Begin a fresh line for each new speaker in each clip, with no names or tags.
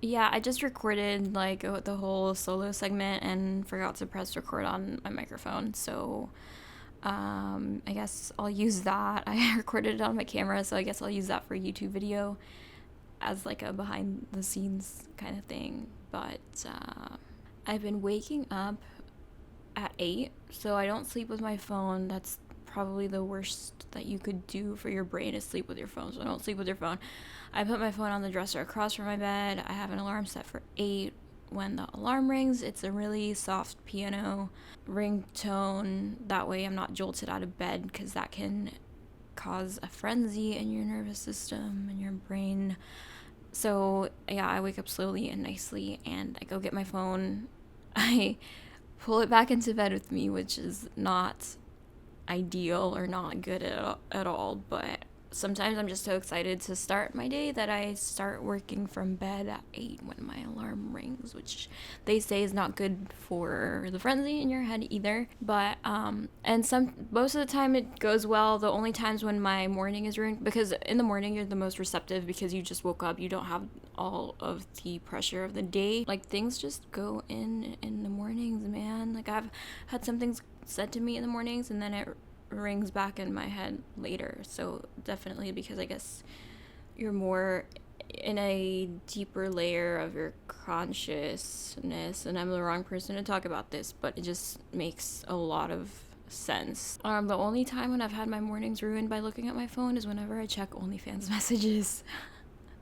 Yeah, I just recorded like the whole solo segment and forgot to press record on my microphone. So I guess I'll use that. I recorded it on my camera, so I guess I'll use that for YouTube video as like a behind the scenes kind of thing. But I've been waking up at 8, so I don't sleep with my phone. That's probably the worst that you could do for your brain is sleep with your phone. So don't sleep with your phone. I put my phone on the dresser across from my bed. I have an alarm set for 8. When the alarm rings, it's a really soft piano ringtone. That way I'm not jolted out of bed, because that can cause a frenzy in your nervous system and your brain. So yeah, I wake up slowly and nicely, and I go get my phone. I pull it back into bed with me, which is not ideal or not good at all, but sometimes I'm just so excited to start my day that I start working from bed at 8 when my alarm rings, which they say is not good for the frenzy in your head either. But and most of the time it goes well. The only times when my morning is ruined, because in the morning you're the most receptive because you just woke up, you don't have all of the pressure of the day. Like, things just go in the mornings, man. Like, I've had some things said to me in the mornings, and then it rings back in my head later. So definitely, because I guess you're more in a deeper layer of your consciousness, and I'm the wrong person to talk about this, but it just makes a lot of sense. The only time when I've had my mornings ruined by looking at my phone is whenever I check OnlyFans messages.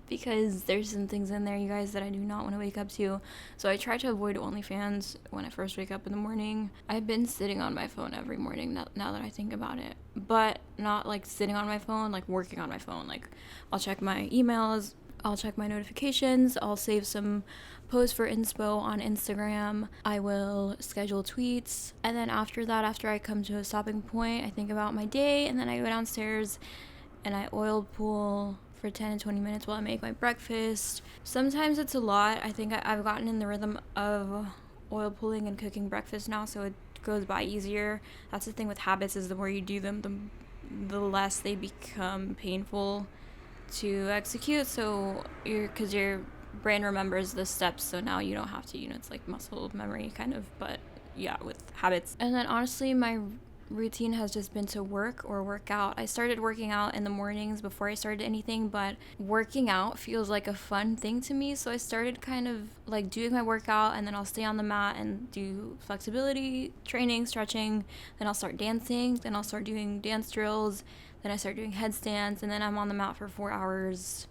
Because there's some things in there, you guys, that I do not want to wake up to. So I try to avoid OnlyFans when I first wake up in the morning. I've been sitting on my phone every morning now that I think about it. But not like sitting on my phone, like working on my phone. Like, I'll check my emails, I'll check my notifications, I'll save some posts for inspo on Instagram, I will schedule tweets, and then after that, after I come to a stopping point, I think about my day, and then I go downstairs and I oil pull for 10 to 20 minutes while I make my breakfast. Sometimes it's a lot. I think I've gotten in the rhythm of oil pulling and cooking breakfast now, so it goes by easier. That's the thing with habits, is the more you do them, the less they become painful to execute. So because your brain remembers the steps, so now you don't have to, it's like muscle memory kind of, but yeah, with habits. And then honestly, my routine has just been to work or work out. I started working out in the mornings before I started anything, but working out feels like a fun thing to me, so I started kind of like doing my workout, and then I'll stay on the mat and do flexibility training, stretching, then I'll start dancing, then I'll start doing dance drills, then I start doing headstands, and then I'm on the mat for 4 hours,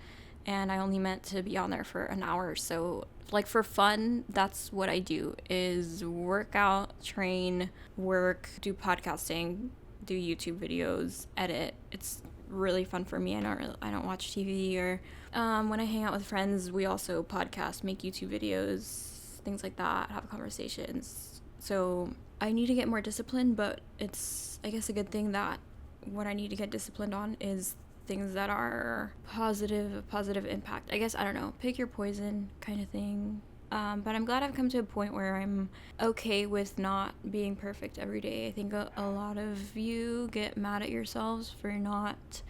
and I only meant to be on there for an hour. So like, for fun, that's what I do, is work out, train, work, do podcasting, do YouTube videos, edit. It's really fun for me. I don't watch TV, or when I hang out with friends, we also podcast, make YouTube videos, things like that, have conversations. So I need to get more disciplined, but it's, I guess, a good thing that what I need to get disciplined on is things that are positive impact. I guess, I don't know, pick your poison kind of thing. But I'm glad I've come to a point where I'm okay with not being perfect every day. I think a lot of you get mad at yourselves for not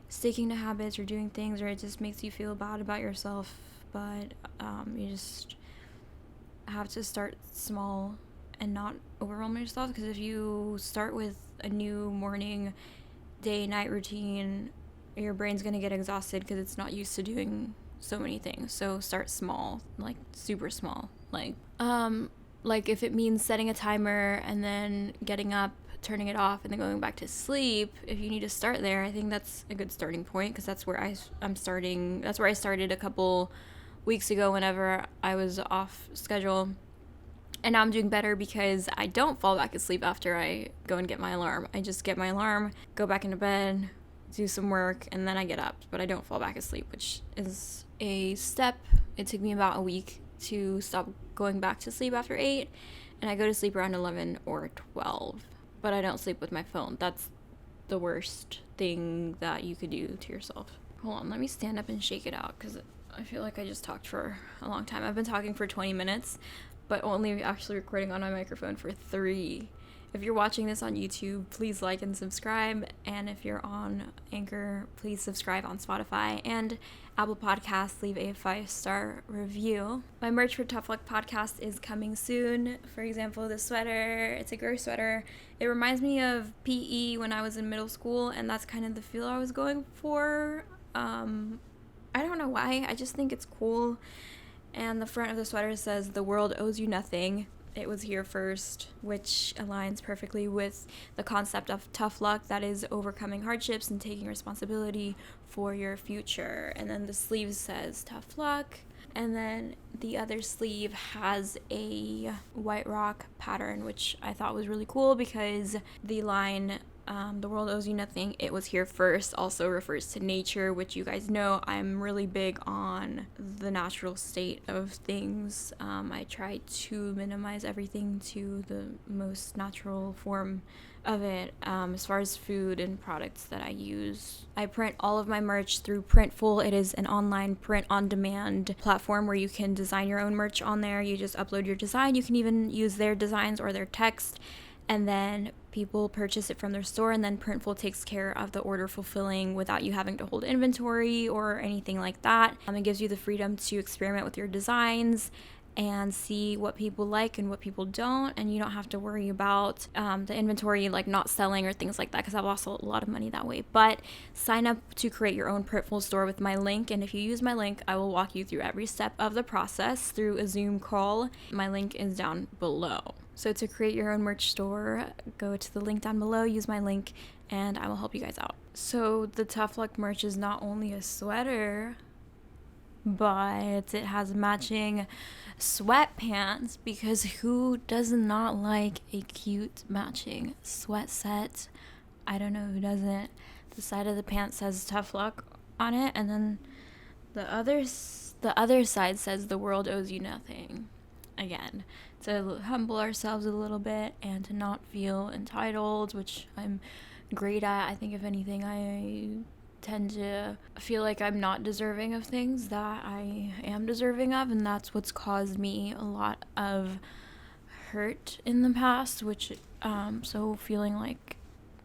sticking to habits or doing things, or it just makes you feel bad about yourself. But you just have to start small and not overwhelm yourself, because if you start with a new morning, day, night routine, your brain's gonna get exhausted because it's not used to doing so many things. So start small, like super small. Like if it means setting a timer and then getting up, turning it off, and then going back to sleep, if you need to start there, I think that's a good starting point, because that's where I'm starting. That's where I started a couple weeks ago whenever I was off schedule. And now I'm doing better because I don't fall back asleep after I go and get my alarm. I just get my alarm, go back into bed, do some work, and then I get up. But I don't fall back asleep, which is a step. It took me about a week to stop going back to sleep after 8, and I go to sleep around 11 or 12. But I don't sleep with my phone. That's the worst thing that you could do to yourself. Hold on, let me stand up and shake it out, because I feel like I just talked for a long time. I've been talking for 20 minutes, but only actually recording on my microphone for 3. If you're watching this on YouTube, please like and subscribe. And if you're on Anchor, please subscribe on Spotify and Apple Podcasts. Leave a 5-star review. My merch for Tough Luck Podcast is coming soon. For example, this sweater, it's a girl sweater. It reminds me of PE when I was in middle school, and that's kind of the feel I was going for. I don't know why. I just think it's cool. And the front of the sweater says, "The world owes you nothing. It was here first," which aligns perfectly with the concept of tough luck, that is overcoming hardships and taking responsibility for your future. And then the sleeve says tough luck, and then the other sleeve has a white rock pattern, which I thought was really cool because the line, "The world owes you nothing, it was here first," also refers to nature, which you guys know I'm really big on the natural state of things. I try to minimize everything to the most natural form of it. As far as food and products that I use, I print all of my merch through Printful. It is an online print-on-demand platform where you can design your own merch on there. You just upload your design. You can even use their designs or their text, and then people purchase it from their store, and then Printful takes care of the order fulfilling without you having to hold inventory or anything like that. It gives you the freedom to experiment with your designs and see what people like and what people don't, and you don't have to worry about the inventory like not selling or things like that, because I've lost a lot of money that way. But sign up to create your own Printful store with my link, and if you use my link, I will walk you through every step of the process through a Zoom call. My link is down below. So to create your own merch store, go to the link down below, use my link, and I will help you guys out. So the Tough Luck merch is not only a sweater, but it has matching sweatpants, because who does not like a cute matching sweat set? I don't know who doesn't. The side of the pants says Tough Luck on it, and then the other side says "The world owes you nothing." Again, to humble ourselves a little bit and to not feel entitled, which I'm great at. I think if anything, I tend to feel like I'm not deserving of things that I am deserving of, and that's what's caused me a lot of hurt in the past, which so feeling like,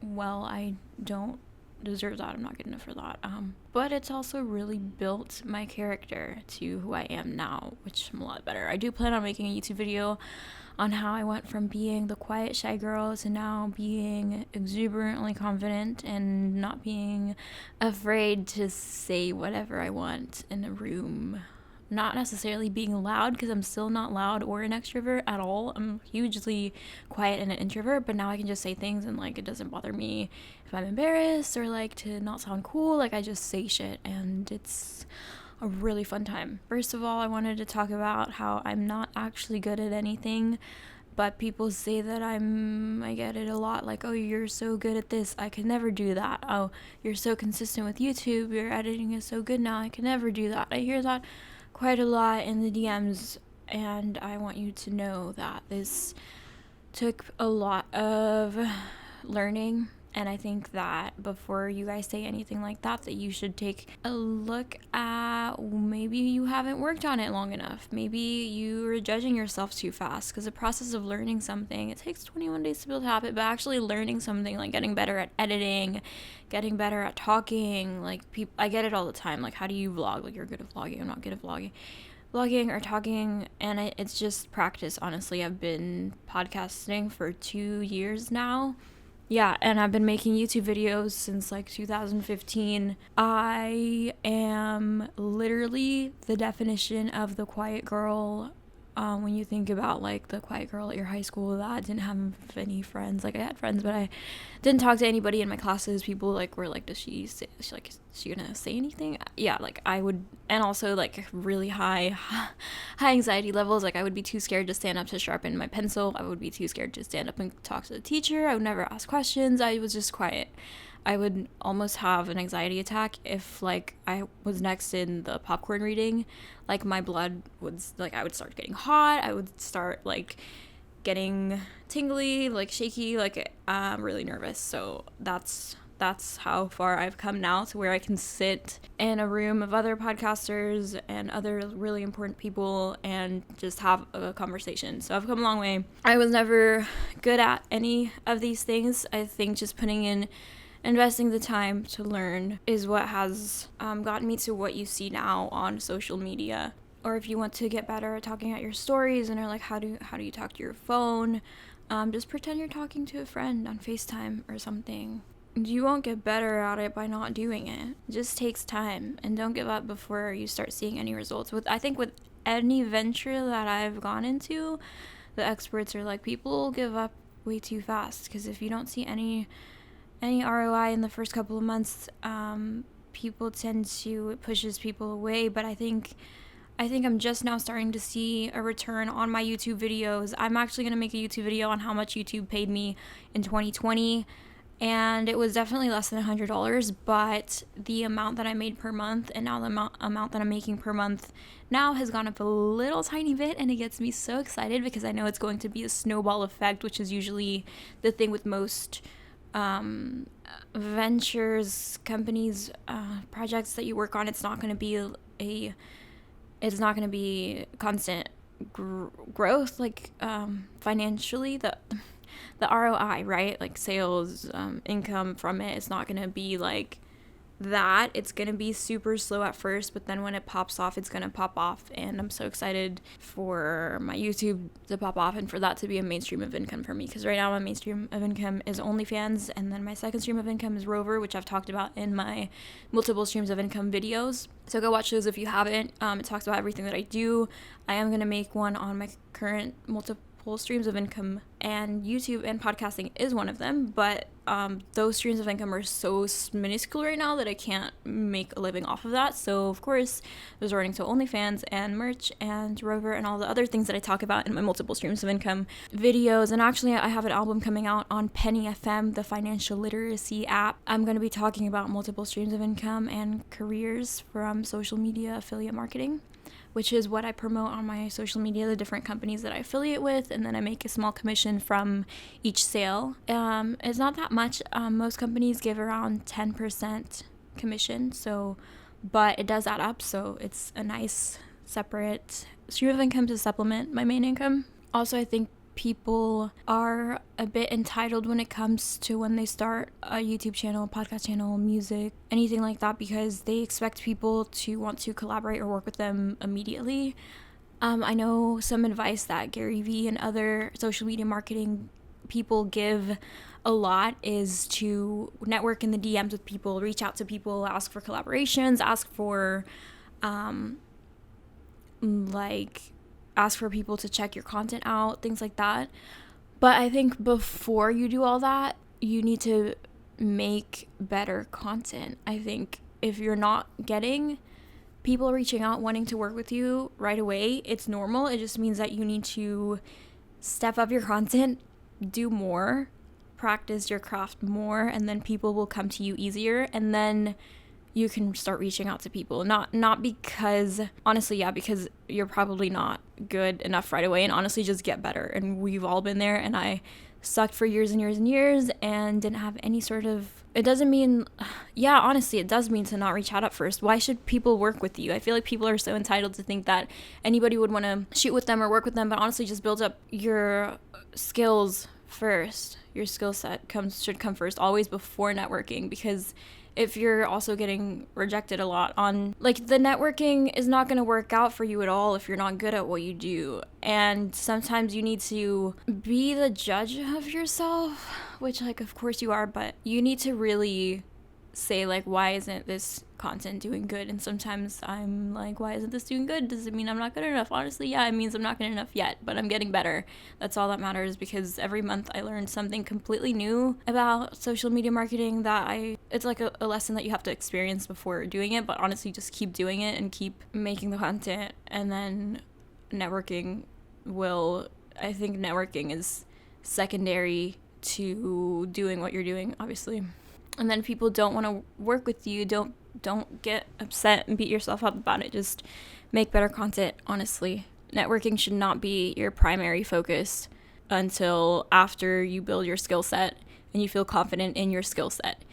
well, I don't deserve that, I'm not good enough for that, but it's also really built my character to who I am now, which I'm a lot better. I do plan on making a YouTube video on how I went from being the quiet, shy girl to now being exuberantly confident and not being afraid to say whatever I want in a room. Not necessarily being loud, because I'm still not loud or an extrovert at all. I'm hugely quiet and an introvert, but now I can just say things and like it doesn't bother me if I'm embarrassed or like to not sound cool. Like I just say shit, and it's a really fun time. First of all, I wanted to talk about how I'm not actually good at anything, but people say that I get it a lot, like, "Oh, you're so good at this, I could never do that. Oh, you're so consistent with YouTube, your editing is so good now, I could never do that." I hear that quite a lot in the DMs, and I want you to know that this took a lot of learning, and I think that before you guys say anything like that, that you should take a look at, maybe you haven't worked on it long enough, maybe you are judging yourself too fast, because the process of learning something, it takes 21 days to build a habit, but actually learning something, like getting better at editing, getting better at talking, like I get it all the time, like, how do you vlog? Like, you're good at vlogging, I'm not good at vlogging or talking, and it's just practice. Honestly, I've been podcasting for 2 years now. Yeah, and I've been making YouTube videos since like 2015. I am literally the definition of the quiet girl. When you think about like the quiet girl at your high school that didn't have any friends. Like I had friends, but I didn't talk to anybody in my classes. People like were like, is she gonna say anything? Yeah, like I would, and also like really high anxiety levels. Like I would be too scared to stand up to sharpen my pencil. I would be too scared to stand up and talk to the teacher. I would never ask questions. I was just quiet. I would almost have an anxiety attack if like I was next in the popcorn reading. Like my blood would, like I would start getting hot. I would start like getting tingly, like shaky, like I'm really nervous. So that's that's how far I've come now, to where I can sit in a room of other podcasters and other really important people and just have a conversation. So I've come a long way. I was never good at any of these things. I think just investing the time to learn is what has gotten me to what you see now on social media. Or if you want to get better at talking at your stories and are like, how do you talk to your phone? Just pretend you're talking to a friend on FaceTime or something. You won't get better at it by not doing it. It just takes time, and don't give up before you start seeing any results. I think with any venture that I've gone into, the experts are like, people give up way too fast, because if you don't see any ROI in the first couple of months, it pushes people away. But I think I'm just now starting to see a return on my YouTube videos. I'm actually going to make a YouTube video on how much YouTube paid me in 2020, and it was definitely less than $100, but the amount that I made per month and now the amount that I'm making per month now has gone up a little tiny bit, and it gets me so excited because I know it's going to be a snowball effect, which is usually the thing with most ventures, companies, projects that you work on. It's not going to be constant growth, like financially, the ROI, right? Like sales, income from it. It's not going to be like that. It's going to be super slow at first, but then when it pops off, it's going to pop off. And I'm so excited for my YouTube to pop off and for that to be a mainstream of income for me. Because right now my mainstream of income is OnlyFans, and then my second stream of income is Rover, which I've talked about in my multiple streams of income videos. So go watch those if you haven't. It talks about everything that I do. I am going to make one on my current multiple streams of income, and YouTube and podcasting is one of them, but those streams of income are so minuscule right now that I can't make a living off of that. So of course, resorting to OnlyFans and merch and Rover and all the other things that I talk about in my multiple streams of income videos. And actually, I have an album coming out on Penny FM, the financial literacy app. I'm going to be talking about multiple streams of income and careers from social media affiliate marketing, which is what I promote on my social media, the different companies that I affiliate with, and then I make a small commission from each sale. It's not that much. Most companies give around 10% commission, but it does add up, so it's a nice separate stream of income to supplement my main income. Also, I think people are a bit entitled when it comes to when they start a YouTube channel, podcast channel, music, anything like that, because they expect people to want to collaborate or work with them immediately. I know some advice that Gary Vee and other social media marketing people give a lot is to network in the DMs with people, reach out to people, ask for collaborations, ask for ask for people to check your content out, things like that. But I think before you do all that, you need to make better content. I think if you're not getting people reaching out wanting to work with you right away, it's normal. It just means that you need to step up your content, do more, practice your craft more, and then people will come to you easier, and then you can start reaching out to people. Not because, honestly, yeah, because you're probably not good enough right away, and honestly, just get better. And we've all been there, and I sucked for years and years and years and didn't have any sort of, it doesn't mean, yeah, honestly, it does mean to not reach out at first. Why should people work with you? I feel like people are so entitled to think that anybody would want to shoot with them or work with them, but honestly, just build up your skills first. Your skill set should come first, always, before networking, because if you're also getting rejected a lot on, like, the networking is not going to work out for you at all if you're not good at what you do. And sometimes you need to be the judge of yourself, which, like, of course you are, but you need to really say, like, why isn't this content doing good? And sometimes I'm like, why isn't this doing good? Does it mean I'm not good enough? Honestly, yeah, it means I'm not good enough yet, but I'm getting better. That's all that matters, because every month I learn something completely new about social media marketing it's like a lesson that you have to experience before doing it, but honestly, just keep doing it and keep making the content, and then networking I think networking is secondary to doing what you're doing, obviously. And then people don't want to work with you, don't get upset and beat yourself up about it. Just make better content, honestly. Networking should not be your primary focus until after you build your skill set and you feel confident in your skill set.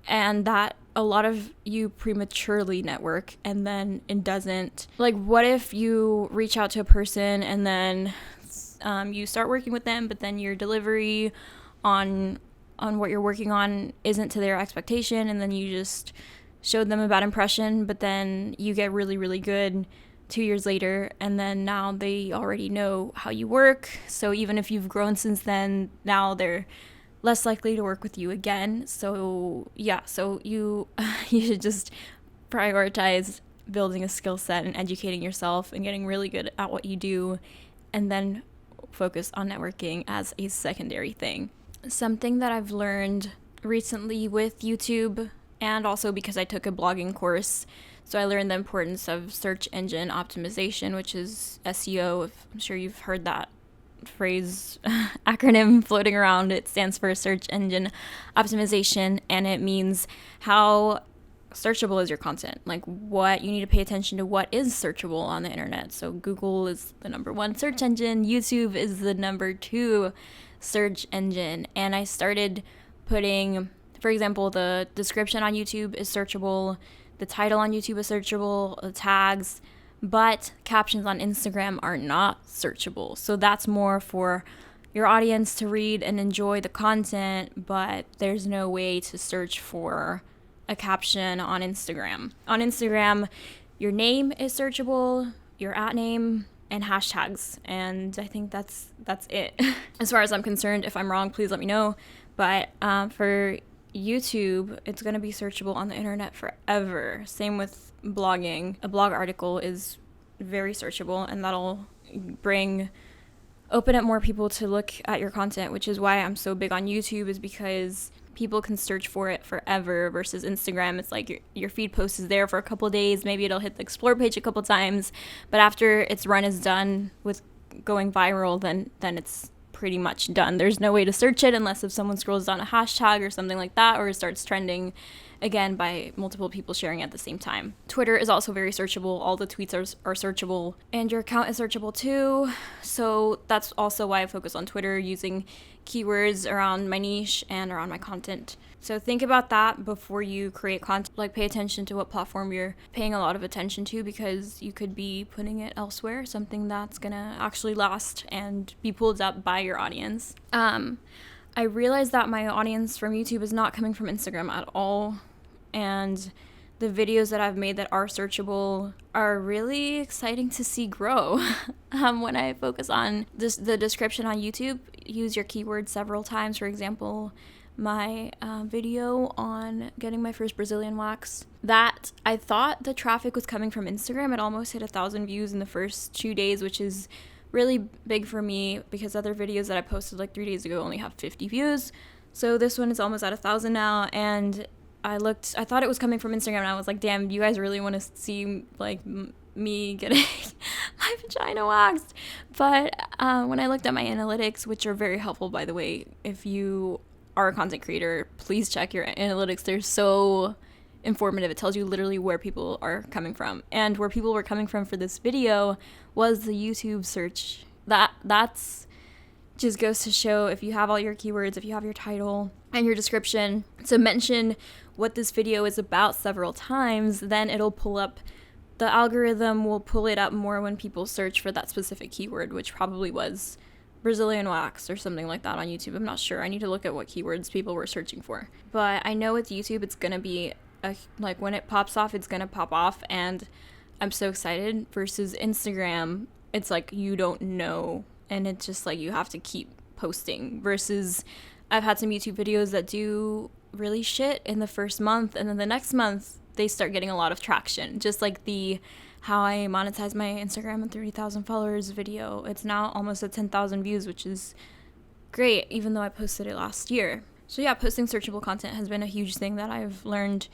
and that a lot of you prematurely network and then it doesn't. Like, what if you reach out to a person and then you start working with them, but then your delivery on what you're working on isn't to their expectation, and then you just showed them a bad impression, but then you get really, really good 2 years later, and then now they already know how you work. So even if you've grown since then, now they're less likely to work with you again. So yeah, so you should just prioritize building a skill set and educating yourself and getting really good at what you do, and then focus on networking as a secondary thing. Something that I've learned recently with YouTube, and also because I took a blogging course, so I learned the importance of search engine optimization, which is SEO. I'm sure you've heard that phrase acronym floating around. It stands for search engine optimization, and it means how searchable is your content, like what you need to pay attention to, what is searchable on the internet. So Google is the number 1 search engine, YouTube is the number 2 search engine, and I started putting, for example, the description on YouTube is searchable, the title on YouTube is searchable, the tags, but captions on Instagram are not searchable. So that's more for your audience to read and enjoy the content, but there's no way to search for a caption on Instagram. On Instagram, your name is searchable, your @name, and hashtags, and I think that's it. As far as I'm concerned, if I'm wrong, please let me know. But for YouTube, it's going to be searchable on the internet forever. Same with blogging. A blog article is very searchable, and that'll open up more people to look at your content, which is why I'm so big on YouTube, is because people can search for it forever, versus Instagram. It's like your feed post is there for a couple of days, maybe it'll hit the explore page a couple times, but after its run is done with going viral, then it's pretty much done. There's no way to search it unless if someone scrolls down a hashtag or something like that, or it starts trending again by multiple people sharing at the same time. Twitter is also very searchable. All the tweets are searchable, and your account is searchable too. So that's also why I focus on Twitter, using keywords around my niche and around my content. So think about that before you create content. Like, pay attention to what platform you're paying a lot of attention to, because you could be putting it elsewhere, something that's gonna actually last and be pulled up by your audience. I realized that my audience from YouTube is not coming from Instagram at all, and the videos that I've made that are searchable are really exciting to see grow. When I focus on the description on YouTube, use your keywords several times. For example, my video on getting my first Brazilian wax, that I thought the traffic was coming from Instagram. It almost hit 1,000 views in the first 2 days, which is really big for me, because other videos that I posted like 3 days ago only have 50 views. So this one is almost at 1,000 now, and I thought it was coming from Instagram, and I was like, damn, you guys really want to see like me getting my vagina waxed. But when I looked at my analytics, which are very helpful, by the way, if you are a content creator, please check your analytics. They're so informative. It tells you literally where people are coming from, and where people were coming from for this video was the YouTube search. That's just goes to show, if you have all your keywords, if you have your title and your description to mention what this video is about several times, then it'll pull up, the algorithm will pull it up more when people search for that specific keyword, which probably was Brazilian wax or something like that on YouTube. I'm not sure. I need to look at what keywords people were searching for. But I know with YouTube, it's going to be like when it pops off, it's going to pop off, and I'm so excited. Versus Instagram, it's like you don't know, and it's just like you have to keep posting. Versus I've had some YouTube videos that do really shit in the first month, and then the next month they start getting a lot of traction. Just like the how I monetize my Instagram and 30,000 followers video. It's now almost at 10,000 views, which is great, even though I posted it last year. So yeah, posting searchable content has been a huge thing that I've learned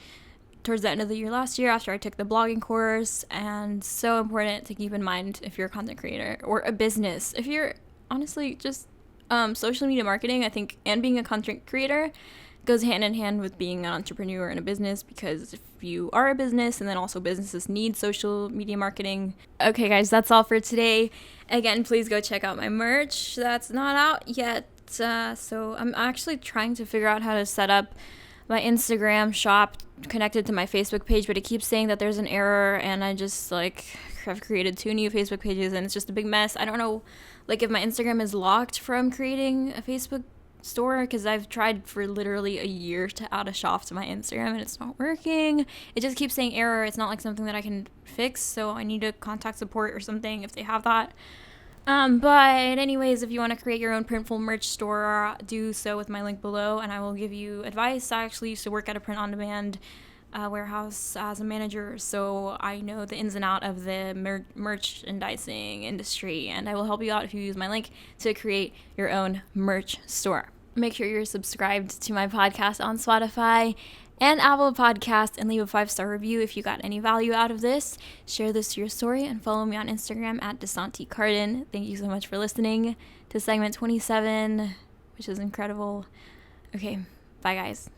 towards the end of the year last year after I took the blogging course, and so important to keep in mind if you're a content creator or a business. If you're honestly just social media marketing, I think, and being a content creator goes hand in hand with being an entrepreneur and a business, because if you are a business, and then also businesses need social media marketing. Okay guys, that's all for today. Again, please go check out my merch that's not out yet. So I'm actually trying to figure out how to set up my Instagram shop connected to my Facebook page, but it keeps saying that there's an error, and I just like have created 2 new Facebook pages, and it's just a big mess. I don't know, like, if my Instagram is locked from creating a Facebook store, because I've tried for literally a year to add a shop to my Instagram and it's not working. It just keeps saying error. It's not like something that I can fix, so I need to contact support or something if they have that. But anyways, if you want to create your own Printful merch store, do so with my link below, and I will give you advice. I actually used to work at a print-on-demand warehouse as a manager, so I know the ins and out of the merchandising industry, and I will help you out if you use my link to create your own merch store. Make sure you're subscribed to my podcast on Spotify and Apple Podcast, and leave a 5-star review if you got any value out of this. Share this to your story, and follow me on Instagram at DesantiCarden. Thank you so much for listening to segment 27, which is incredible. Okay, bye guys.